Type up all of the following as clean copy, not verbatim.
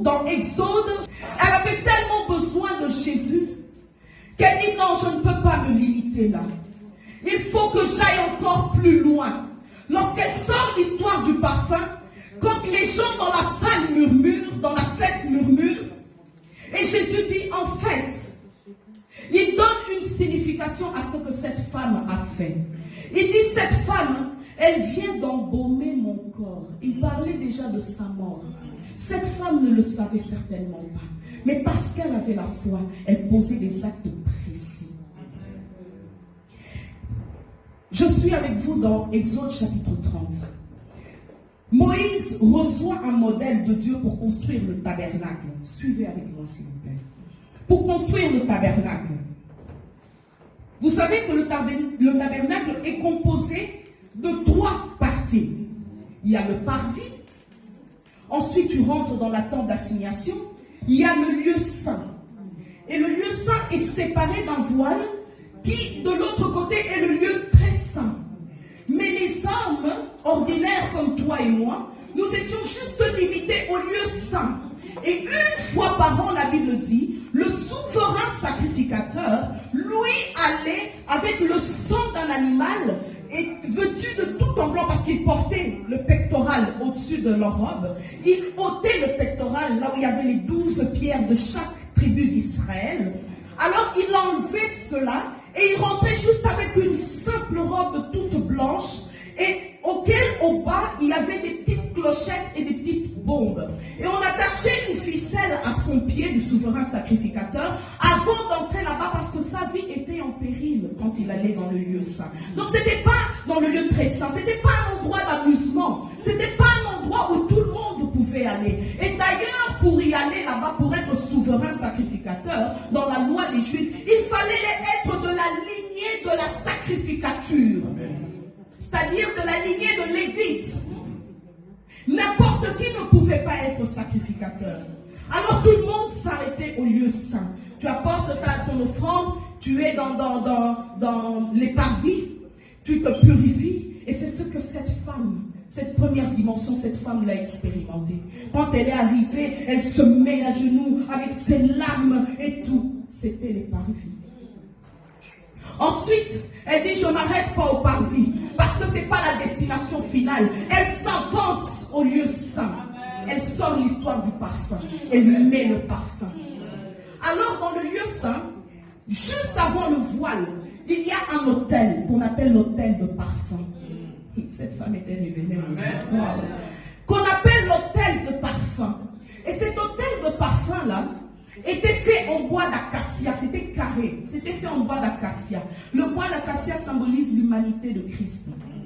dans Exode, elle avait tellement besoin de Jésus qu'elle dit non, je ne peux pas me limiter là. Il faut que j'aille encore plus loin. Lorsqu'elle sort l'histoire du parfum, quand les gens dans la salle murmurent, dans la fête murmurent, et Jésus dit en fait, il donne une signification à ce que cette femme a fait. Il dit cette femme, elle vient d'embaumer mon corps. Il parlait déjà de sa mort. Cette femme ne le savait certainement pas. Mais parce qu'elle avait la foi, elle posait des actes précis. Je suis avec vous dans Exode chapitre 30. Moïse reçoit un modèle de Dieu pour construire le tabernacle. Suivez avec moi s'il vous plaît. Pour construire le tabernacle. Vous savez que le tabernacle est composé de 3 parties. Il y a le parvis. Ensuite, tu rentres dans la tente d'assignation. Il y a le lieu saint. Et le lieu saint est séparé d'un voile qui, de l'autre côté, est le lieu très saint. Mais les hommes ordinaires comme toi et moi, nous étions juste limités au lieu saint. Et une fois par an, la Bible dit, le souverain sacrificateur, lui, allait avec le sang d'un animal et vêtu de tout en blanc parce qu'il portait le pectoral au-dessus de leur robe. Il ôtait le pectoral là où il y avait les 12 pierres de chaque tribu d'Israël. Alors il enlevait cela et il rentrait juste avec une simple robe toute blanche et au bas il y avait des petites clochettes et des petites bombes. Et on attachait une ficelle à son pied du souverain sacrificateur avant d'entrer là-bas parce que sa vie était en péril quand il allait dans le lieu saint. Donc ce n'était pas dans le lieu très saint, ce n'était pas un endroit d'amusement, ce n'était pas un endroit où tout le monde pouvait aller. Et d'ailleurs, pour y aller là-bas, pour être souverain sacrificateur, dans la loi des Juifs, il fallait être de la lignée de la sacrificature. C'est-à-dire de la lignée de Lévite. N'importe qui ne pouvait pas être sacrificateur. Alors tout le monde s'arrêtait au lieu saint. Tu apportes ton offrande, tu es dans les parvis, tu te purifies. Et c'est ce que cette femme, cette première dimension, cette femme l'a expérimenté. Quand elle est arrivée, elle se met à genoux avec ses larmes et tout. C'était les parvis. Ensuite, elle dit, je ne m'arrête pas au parvis, parce que ce n'est pas la destination finale. Elle s'avance au lieu saint. Elle sort l'histoire du parfum. Elle lui met le parfum. Alors, dans le lieu saint, juste avant le voile, il y a un autel qu'on appelle l'autel de parfum. Cette femme était révélée. Wow. Qu'on appelle l'autel de parfum. Et cet autel de parfum-là, était fait en bois d'acacia, c'était carré, c'était fait en bois d'acacia. Le bois d'acacia symbolise l'humanité de Christ,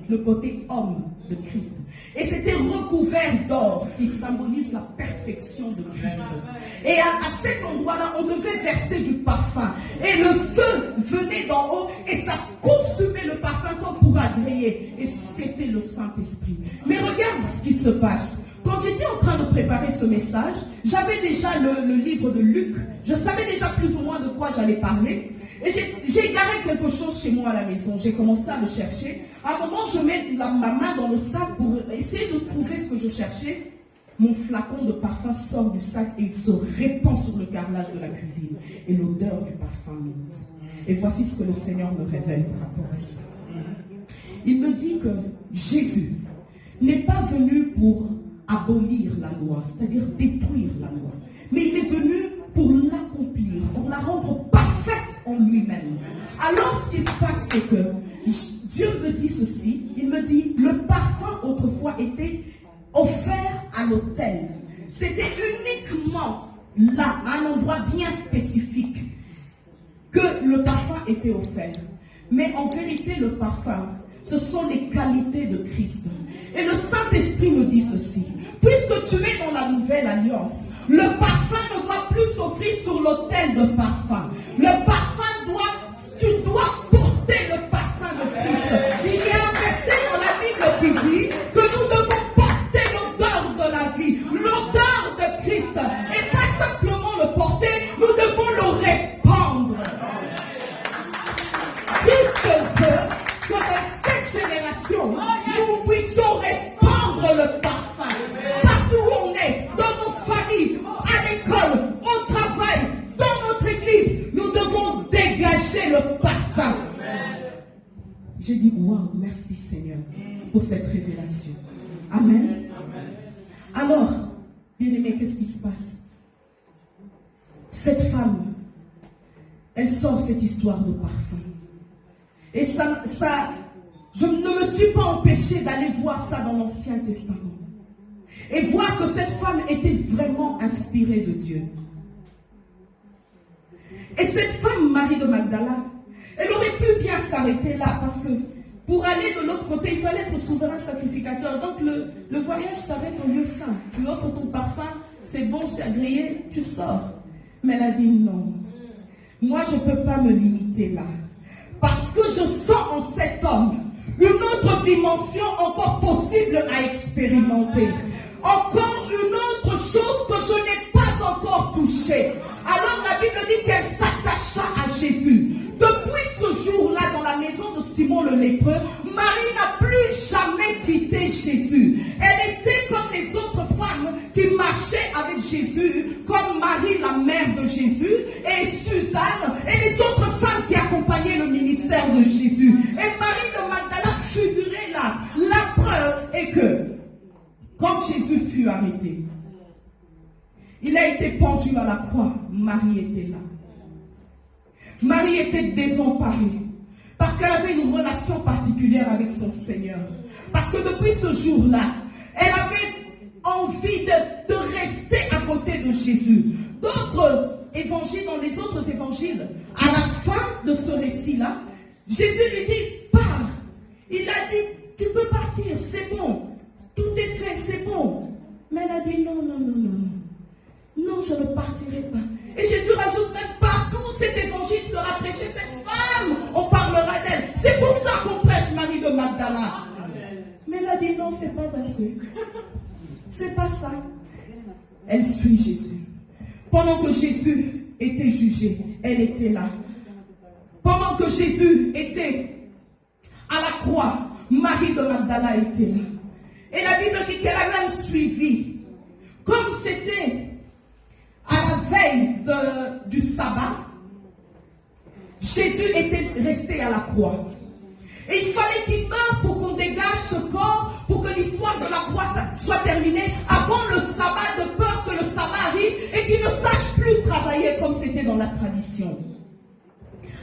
le côté homme de Christ. Et c'était recouvert d'or qui symbolise la perfection de Christ. Et à cet endroit-là, on devait verser du parfum. Et le feu venait d'en haut et ça consumait le parfum comme pour agréer. Et c'était le Saint-Esprit. Mais regarde ce qui se passe. Quand j'étais en train de préparer ce message, j'avais déjà le livre de Luc. Je savais déjà plus ou moins de quoi j'allais parler. Et j'ai égaré quelque chose chez moi à la maison. J'ai commencé à le chercher. À un moment, je mets ma main dans le sac pour essayer de trouver ce que je cherchais. Mon flacon de parfum sort du sac et il se répand sur le carrelage de la cuisine. Et l'odeur du parfum monte. Et voici ce que le Seigneur me révèle par rapport à ça. Il me dit que Jésus n'est pas venu pour abolir la loi, c'est-à-dire détruire la loi. Mais il est venu pour l'accomplir, pour la rendre parfaite en lui-même. Alors ce qui se passe, c'est que Dieu me dit ceci, il me dit, le parfum autrefois était offert à l'autel. C'était uniquement là, à un endroit bien spécifique, que le parfum était offert. Mais en vérité, le parfum, ce sont les qualités de Christ. Et le Saint-Esprit me dit ceci. Puisque tu es dans la nouvelle alliance, le parfum ne doit plus s'offrir sur l'autel de parfum. Le parfum tu dois porter le parfum de Christ. Il y a un verset dans la Bible qui dit que nous devons porter l'odeur de la vie, l'odeur de Christ. Et pas simplement le porter, nous devons le répandre. Christ veut que dans cette génération, nous puissions répandre le parfum. Partout où on est, dans nos familles, à parfum. J'ai dit, wow, merci Seigneur pour cette révélation. Amen. Alors, bien-aimé, qu'est-ce qui se passe? Cette femme, elle sort cette histoire de parfum. Et ça, je ne me suis pas empêché d'aller voir ça dans l'Ancien Testament. Et voir que cette femme était vraiment inspirée de Dieu. Et cette femme, Marie de Magdala, elle aurait pu bien s'arrêter là, parce que pour aller de l'autre côté, il fallait être souverain sacrificateur. Donc le voyage s'arrête au lieu saint. Tu offres ton parfum, c'est bon, c'est agréé, tu sors. Mais elle a dit non. Moi, je ne peux pas me limiter là. Parce que je sens en cet homme une autre dimension encore possible à expérimenter. Encore une autre chose que je n'ai pas encore touchée. Alors la Bible dit qu'elle s'attacha à Jésus. Depuis ce jour-là, dans la maison de Simon le lépreux, Marie n'a plus jamais quitté Jésus. Elle était comme les autres femmes qui marchaient avec Jésus, comme Marie, la mère de Jésus, et Suzanne, et les autres femmes qui accompagnaient le ministère de Jésus. Et Marie de Magdala figurait là. La preuve est que, quand Jésus fut arrêté, il a été pendu à la croix. Marie était là. Marie était désemparée. Parce qu'elle avait une relation particulière avec son Seigneur. Parce que depuis ce jour-là, elle avait envie de rester à côté de Jésus. D'autres évangiles, dans les autres évangiles, à la fin de ce récit-là, Jésus lui dit, pars. Il a dit, tu peux partir, c'est bon. Tout est fait, c'est bon. Mais elle a dit, non, non, non, non. Non, je ne partirai pas. Et Jésus rajoute même, partout cet évangile sera prêché, cette femme, on parlera d'elle. C'est pour ça qu'on prêche Marie de Magdala. Mais elle a dit, non, c'est pas assez. C'est pas ça. Elle suit Jésus. Pendant que Jésus était jugé, elle était là. Pendant que Jésus était à la croix, Marie de Magdala était là. Et la Bible dit qu'elle a même suivi. Comme c'était à la veille du sabbat, Jésus était resté à la croix. Et il fallait qu'il meure pour qu'on dégage ce corps, pour que l'histoire de la croix soit terminée avant le sabbat, de peur que le sabbat arrive et qu'il ne sache plus travailler comme c'était dans la tradition.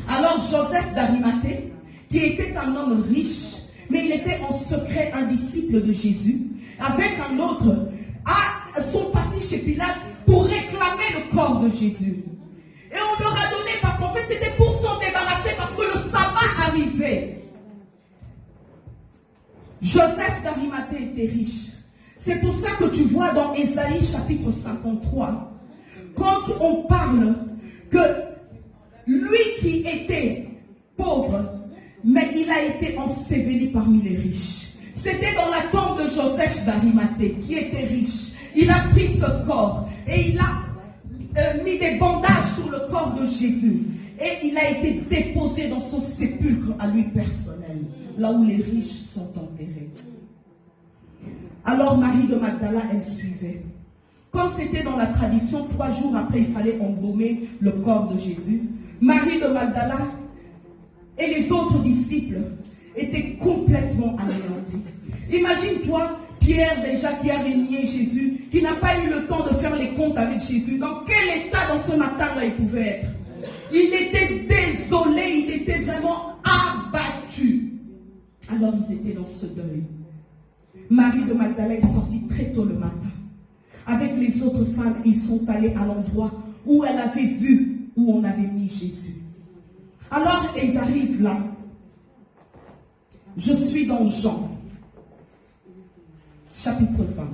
Alors Joseph d'Arimathée, qui était un homme riche, mais il était en secret un disciple de Jésus, avec un autre, sont partis chez Pilate pour réclamer le corps de Jésus. Et on leur a donné, parce qu'en fait c'était pour s'en débarrasser, parce que le sabbat arrivait. Joseph d'Arimathée était riche. C'est pour ça que tu vois dans Ésaïe chapitre 53, quand on parle que lui qui était pauvre, mais il a été enseveli parmi les riches. C'était dans la tombe de Joseph d'Arimathée, qui était riche. Il a pris ce corps et il a mis des bandages sur le corps de Jésus. Et il a été déposé dans son sépulcre à lui personnel, là où les riches sont enterrés. Alors Marie de Magdala, elle suivait. Comme c'était dans la tradition, 3 jours après, il fallait embaumer le corps de Jésus. Marie de Magdala et les autres disciples étaient complètement anéantis. Imagine-toi, Pierre déjà qui a renié Jésus, qui n'a pas eu le temps de faire les comptes avec Jésus. Dans quel état dans ce matin-là il pouvait être? Il était désolé, il était vraiment abattu. Alors ils étaient dans ce deuil. Marie de Magdala est sortie très tôt le matin. Avec les autres femmes, ils sont allés à l'endroit où elle avait vu, où on avait mis Jésus. Alors ils arrivent là. Je suis dans Jean, chapitre 20.